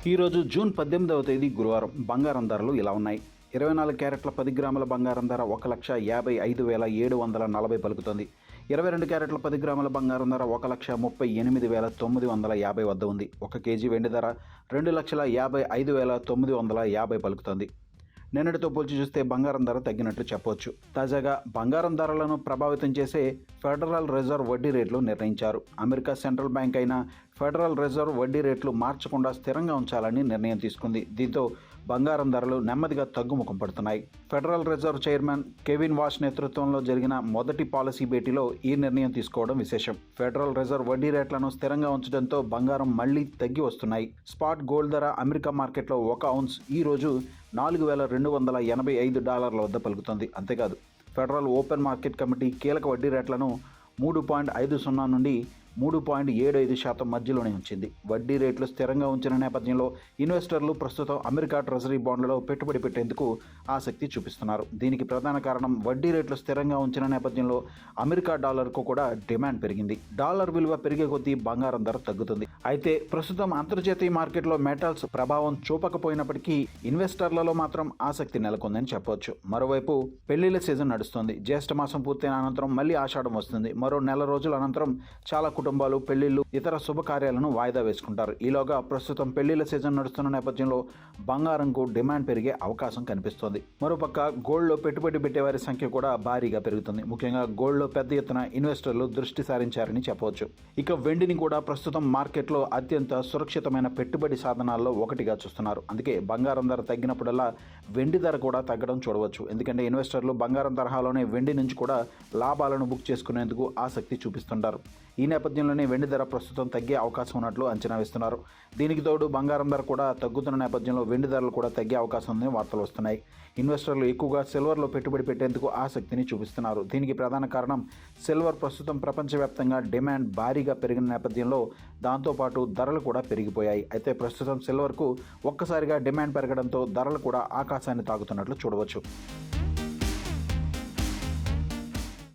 ఈరోజు జూన్ 18వ తేదీ గురువారం. బంగారం ధరలు ఇలా ఉన్నాయి. 24 క్యారెట్ల 10 గ్రాముల బంగారం ధర 1,55,740 పలుకుతోంది. 22 క్యారెట్ల 10 గ్రాముల బంగారం ధర 1,38,950 వద్ద ఉంది. 1 కేజీ వెండి ధర 2,55,950 పలుకుతోంది. నిన్నటితో పోల్చి చూస్తే బంగారం ధర తగ్గినట్లు చెప్పవచ్చు. తాజాగా బంగారం ధరలను ప్రభావితం చేసే ఫెడరల్ రిజర్వ్ వడ్డీ రేట్లు నిర్ణయించారు. అమెరికా సెంట్రల్ బ్యాంక్ అయిన ఫెడరల్ రిజర్వ్ వడ్డీ రేట్లు మార్చకుండా స్థిరంగా ఉంచాలని నిర్ణయం తీసుకుంది. దీంతో బంగారం ధరలు నెమ్మదిగా తగ్గుముఖం పడుతున్నాయి. Federal reserve chairman Kevin wash నేతృత్వంలో జరిగిన మొదటి పాలసీ భేటీలో ఈ నిర్ణయం తీసుకోవడం విశేషం. ఫెడరల్ రిజర్వ్ వడ్డీ రేట్లను స్థిరంగా ఉంచడంతో బంగారం మళ్లీ తగ్గి వస్తున్నాయి. స్పాట్ గోల్డ్ ధర అమెరికా మార్కెట్లో 1 ఔన్స్ ఈ రోజు $4,285 వద్ద పలుకుతుంది. అంతేకాదు, ఫెడరల్ ఓపెన్ మార్కెట్ కమిటీ కీలక వడ్డీ రేట్లను 3.50 నుండి 3.75% మధ్యలోనే ఉంచింది. వడ్డీ రేట్లు స్థిరంగా ఉంచిన నేపథ్యంలో ఇన్వెస్టర్లు ప్రస్తుతం అమెరికా ట్రెజరీ బాండ్లలో పెట్టుబడి పెట్టేందుకు ఆసక్తి చూపిస్తున్నారు. దీనికి ప్రధాన కారణం వడ్డీ రేట్లు స్థిరంగా ఉంచిన నేపథ్యంలో అమెరికా డాలర్కు కూడా డిమాండ్ పెరిగింది. డాలర్ విలువ పెరిగే కొద్దీ బంగారం ధర తగ్గుతుంది. అయితే ప్రస్తుతం అంతర్జాతీయ మార్కెట్లో మెటల్స్ ప్రభావం చూపకపోయినప్పటికీ ఇన్వెస్టర్లలో మాత్రం ఆసక్తి నెలకొందని చెప్పవచ్చు. మరోవైపు పెళ్లిళ్ల సీజన్ నడుస్తుంది. జ్యేష్ఠ మాసం పూర్తయిన అనంతరం మళ్లీ ఆషాఢం వస్తుంది. మరో నెల రోజుల అనంతరం చాలా కుటుంబాలు పెళ్లిళ్లు, ఇతర శుభకార్యాలను వాయిదా వేసుకుంటారు. ఈలోగా ప్రస్తుతం పెళ్లిళ్ల సీజన్ నడుస్తున్న నేపథ్యంలో బంగారంకు డిమాండ్ పెరిగే అవకాశం కనిపిస్తోంది. మరోపక్క గోల్డ్లో పెట్టుబడి పెట్టేవారి సంఖ్య కూడా భారీగా పెరుగుతుంది. ముఖ్యంగా గోల్డ్లో పెద్ద ఎత్తున ఇన్వెస్టర్లు దృష్టి సారించారని చెప్పవచ్చు. ఇక వెండిని కూడా ప్రస్తుతం మార్కెట్లో అత్యంత సురక్షితమైన పెట్టుబడి సాధనాల్లో ఒకటిగా చూస్తున్నారు. అందుకే బంగారం ధర తగ్గినప్పుడల్లా వెండి ధర కూడా తగ్గడం చూడవచ్చు. ఎందుకంటే ఇన్వెస్టర్లు బంగారం తరహాలోనే వెండి నుంచి కూడా లాభాలను బుక్ చేసుకునేందుకు ఆసక్తి చూపిస్తుంటారు. ఈ నేపథ్యంలోనే వెండి ధర ప్రస్తుతం తగ్గే అవకాశం ఉన్నట్లు అంచనా వేస్తున్నారు. దీనికి తోడు బంగారం ధర కూడా తగ్గుతున్న నేపథ్యంలో వెండి ధరలు కూడా తగ్గే అవకాశం ఉందని వార్తలు వస్తున్నాయి. ఇన్వెస్టర్లు ఎక్కువగా సిల్వర్లో పెట్టుబడి పెట్టేందుకు ఆసక్తిని చూపిస్తున్నారు. దీనికి ప్రధాన కారణం సిల్వర్ ప్రస్తుతం ప్రపంచవ్యాప్తంగా డిమాండ్ భారీగా పెరిగిన నేపథ్యంలో దాంతోపాటు ధరలు కూడా పెరిగిపోయాయి. అయితే ప్రస్తుతం సిల్వర్కు ఒక్కసారిగా డిమాండ్ పెరగడంతో ధరలు కూడా ఆకాశాన్ని తాకుతున్నట్లు చూడవచ్చు.